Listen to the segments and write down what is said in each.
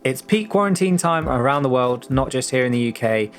It's peak quarantine time around the world, not just here in the UK,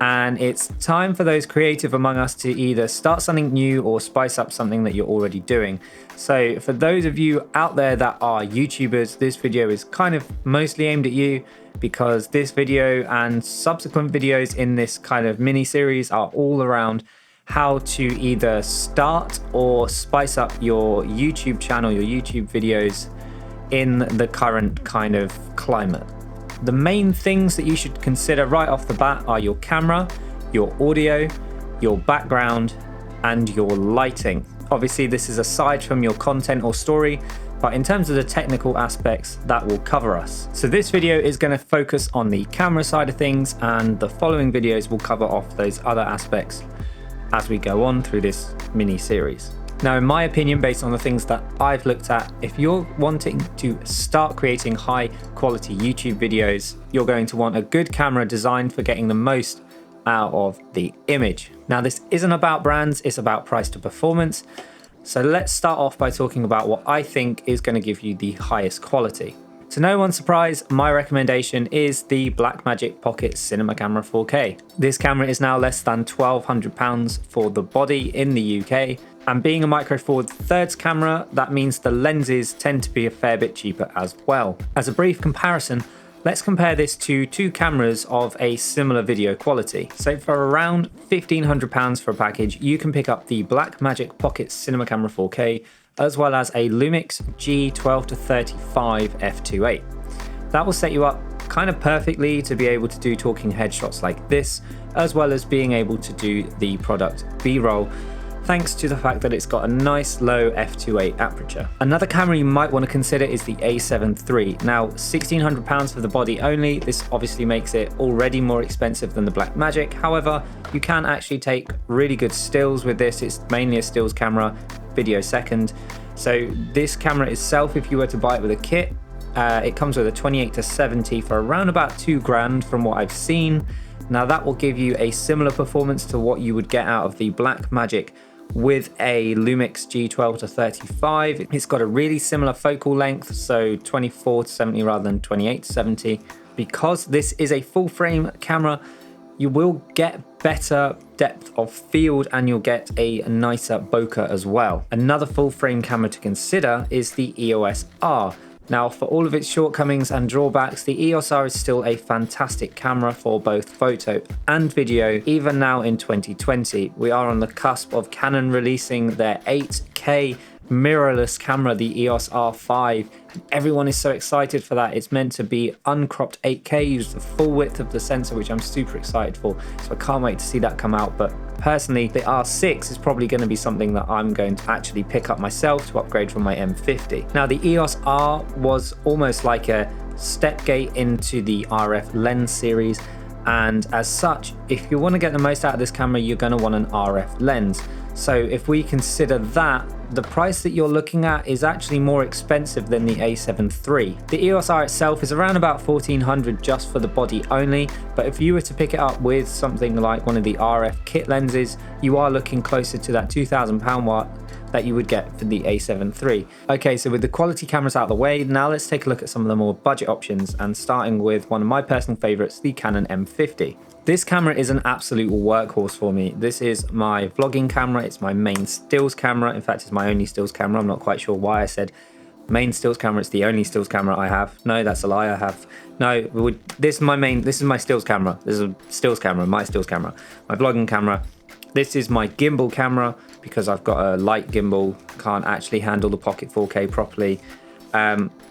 and it's time for those creative among us to either start something new or spice up something that you're already doing. So for those of you out there that are YouTubers, this video is kind of mostly aimed at you, because this video and subsequent videos in this kind of mini series are all around how to either start or spice up your YouTube channel, your YouTube videos in the current kind of climate. The main things that you should consider right off the bat are your camera, your audio, your background, and your lighting. Obviously, this is aside from your content or story, but in terms of the technical aspects, that will cover us. So this video is going to focus on the camera side of things, and the following videos will cover off those other aspects as we go on through this mini series. Now, in my opinion, based on the things that I've looked at, if you're wanting to start creating high quality YouTube videos, you're going to want a good camera designed for getting the most out of the image. Now, this isn't about brands, it's about price to performance. So let's start off by talking about what I think is going to give you the highest quality. To no one's surprise, my recommendation is the Blackmagic Pocket Cinema Camera 4K. This camera is now less than £1,200 for the body in the UK, and being a micro four thirds camera, that means the lenses tend to be a fair bit cheaper as well. As a brief comparison, let's compare this to two cameras of a similar video quality. So for around £1,500 for a package, you can pick up the Blackmagic Pocket Cinema Camera 4K, as well as a Lumix G12-35 f2.8. That will set you up kind of perfectly to be able to do talking head shots like this, as well as being able to do the product B-roll, thanks to the fact that it's got a nice low f2.8 aperture. Another camera you might want to consider is the A7 III. Now, £1,600 for the body only. This obviously makes it already more expensive than the Blackmagic. However, you can actually take really good stills with this. It's mainly a stills camera, video second. So this camera itself, if you were to buy it with a kit, it comes with a 28-70 for around about £2,000 from what I've seen. Now that will give you a similar performance to what you would get out of the Blackmagic with a Lumix G12-35. It's got a really similar focal length, so 24-70 rather than 28-70. Because this is a full frame camera, you will get better depth of field and you'll get a nicer bokeh as well. Another full frame camera to consider is the EOS R. Now, for all of its shortcomings and drawbacks, the EOS R is still a fantastic camera for both photo and video. Even now in 2020, we are on the cusp of Canon releasing their 8K mirrorless camera, the EOS R5. Everyone is so excited for that. It's meant to be uncropped 8K, use the full width of the sensor, which I'm super excited for. So I can't wait to see that come out. But personally, the R6 is probably going to be something that I'm going to actually pick up myself to upgrade from my M50. Now, the EOS R was almost like a step gate into the RF lens series. And as such, if you want to get the most out of this camera, you're going to want an RF lens. So if we consider that, the price that you're looking at is actually more expensive than the A7 III. The EOS R itself is around about $1,400 just for the body only, but if you were to pick it up with something like one of the RF kit lenses, you are looking closer to that £2,000 mark that you would get for the A7 III. Okay, so with the quality cameras out of the way, now let's take a look at some of the more budget options, and starting with one of my personal favorites, the Canon M50. This camera is an absolute workhorse for me. This is my vlogging camera, it's my main stills camera. In fact, it's my only stills camera. I'm not quite sure why I said main stills camera. It's the only stills camera I have. No, that's a lie. I have no. This is my stills camera. This is a stills camera, my stills camera, my vlogging camera. This is my gimbal camera because I've got a light gimbal, can't actually handle the Pocket 4K properly.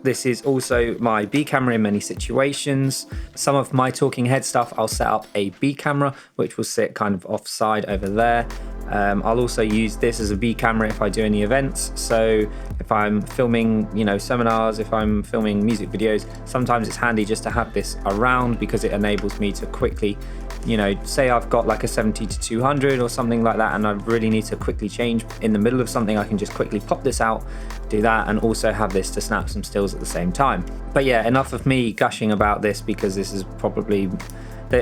This is also my B camera in many situations. Some of my talking head stuff, I'll set up a B camera, which will sit kind of offside over there. I'll also use this as a B camera if I do any events. So if I'm filming, seminars, if I'm filming music videos, sometimes it's handy just to have this around because it enables me to quickly, say I've got like a 70-200 or something like that, and I really need to quickly change in the middle of something, I can just quickly pop this out, do that, and also have this to snap some stills at the same time. But yeah, enough of me gushing about this, because this is probably,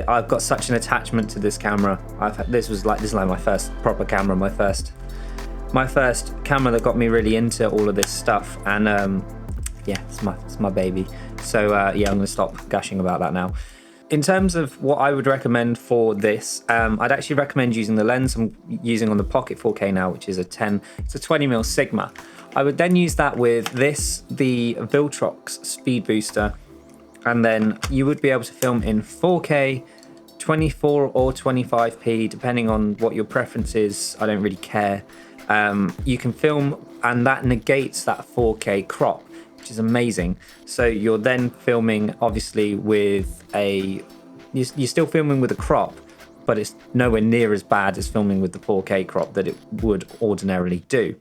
I've got such an attachment to this camera. This is like my first proper camera, my first camera that got me really into all of this stuff, and yeah, it's my baby. So yeah, I'm going to stop gushing about that now. In terms of what I would recommend for this, I'd actually recommend using the lens I'm using on the Pocket 4K now, which is it's a 20mm Sigma. I would then use that with the Viltrox Speed Booster, and then you would be able to film in 4K, 24 or 25p, depending on what your preference is. I don't really care. You can film, and that negates that 4K crop, which is amazing. So you're then filming obviously with you're still filming with a crop, but it's nowhere near as bad as filming with the 4K crop that it would ordinarily do.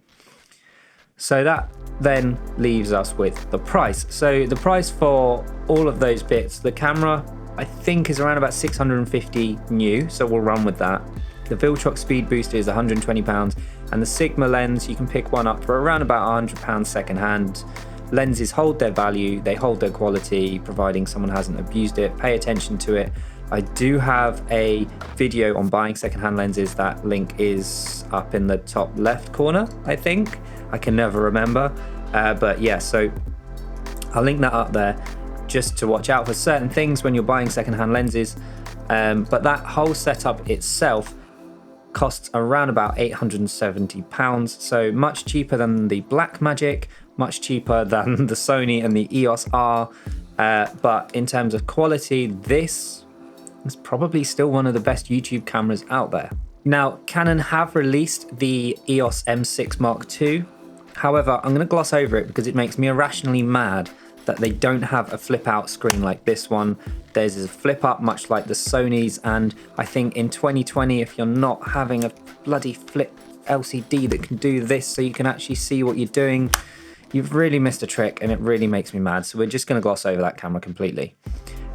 So that then leaves us with the price. So the price for all of those bits, the camera I think is around about 650 new, so we'll run with that. The Viltrox Speed Booster is £120, and the Sigma lens, you can pick one up for around about £100 second hand. Lenses hold their value, they hold their quality, providing someone hasn't abused it. Pay attention to it. I do have a video on buying secondhand lenses. That link is up in the top left corner, I think. I can never remember. But yeah, so I'll link that up there just to watch out for certain things when you're buying secondhand lenses. But that whole setup itself costs around about £870, so much cheaper than the Blackmagic, much cheaper than the Sony and the EOS R. But in terms of quality, this is probably still one of the best YouTube cameras out there. Now, Canon have released the EOS M6 Mark II. However, I'm going to gloss over it because it makes me irrationally mad that they don't have a flip out screen like this one. There's a flip up much like the Sony's, and I think in 2020, if you're not having a bloody flip LCD that can do this so you can actually see what you're doing, you've really missed a trick, and it really makes me mad. So we're just going to gloss over that camera completely.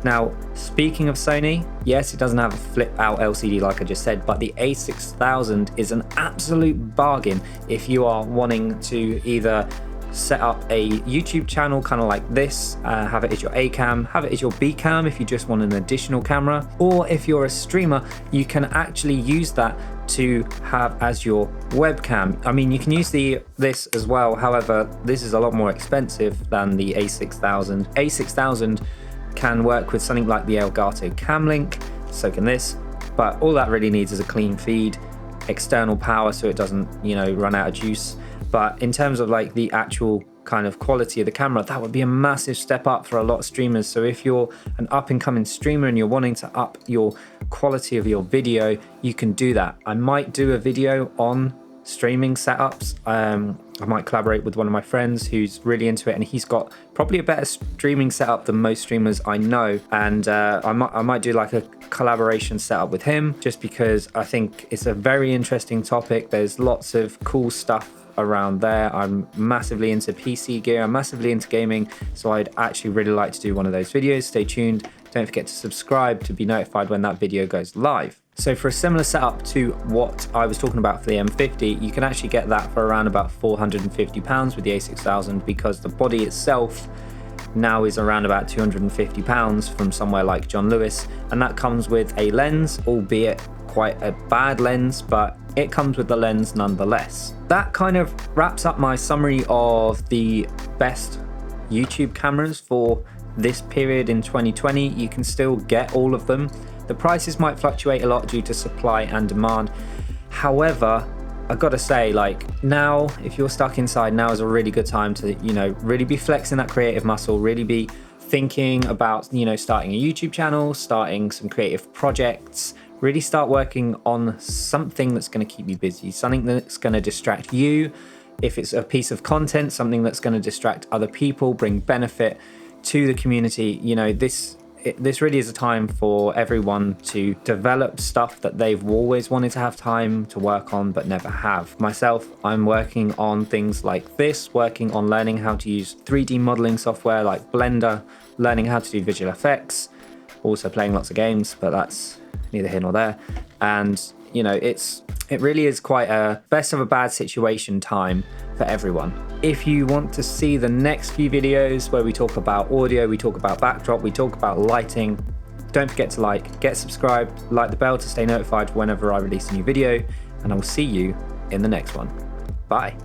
Now, speaking of Sony, yes, it doesn't have a flip out LCD like I just said, but the a6000 is an absolute bargain if you are wanting to either set up a YouTube channel kind of like this, have it as your A cam, have it as your B cam if you just want an additional camera, or if you're a streamer, you can actually use that to have as your webcam. I mean, you can use this as well, however, this is a lot more expensive than the a6000. A6000 can work with something like the Elgato Cam Link, so can this, but all that really needs is a clean feed, external power so it doesn't, you know, run out of juice. But in terms of like the actual kind of quality of the camera, that would be a massive step up for a lot of streamers. So if you're an up and coming streamer and you're wanting to up your quality of your video, you can do that. I might do a video on streaming setups. I might collaborate with one of my friends who's really into it, and he's got probably a better streaming setup than most streamers I know, and I might do like a collaboration setup with him, just because I think it's a very interesting topic. There's lots of cool stuff around there. I'm massively into PC gear, I'm massively into gaming, so I'd actually really like to do one of those videos. Stay tuned, don't forget to subscribe to be notified when that video goes live. So for a similar setup to what I was talking about for the M50, you can actually get that for around about £450 with the a6000, because the body itself now is around about £250 from somewhere like John Lewis, and that comes with a lens, albeit quite a bad lens, but it comes with the lens nonetheless. That kind of wraps up my summary of the best YouTube cameras for this period in 2020. You can still get all of them. The prices might fluctuate a lot due to supply and demand. However, I've got to say, like, now, if you're stuck inside, now is a really good time to, you know, really be flexing that creative muscle, really be thinking about, you know, starting a YouTube channel, starting some creative projects, really start working on something that's going to keep you busy, something that's going to distract you. If it's a piece of content, something that's going to distract other people, bring benefit to the community. You know, this really is a time for everyone to develop stuff that they've always wanted to have time to work on but never have. Myself, I'm working on things like this, working on learning how to use 3D modeling software like Blender, learning how to do visual effects, also playing lots of games, but that's neither here nor there. And you know, it really is quite a best of a bad situation time for everyone. If you want to see the next few videos where we talk about audio, we talk about backdrop, we talk about lighting, don't forget to like, get subscribed, like the bell to stay notified whenever I release a new video, and I will see you in the next one. Bye.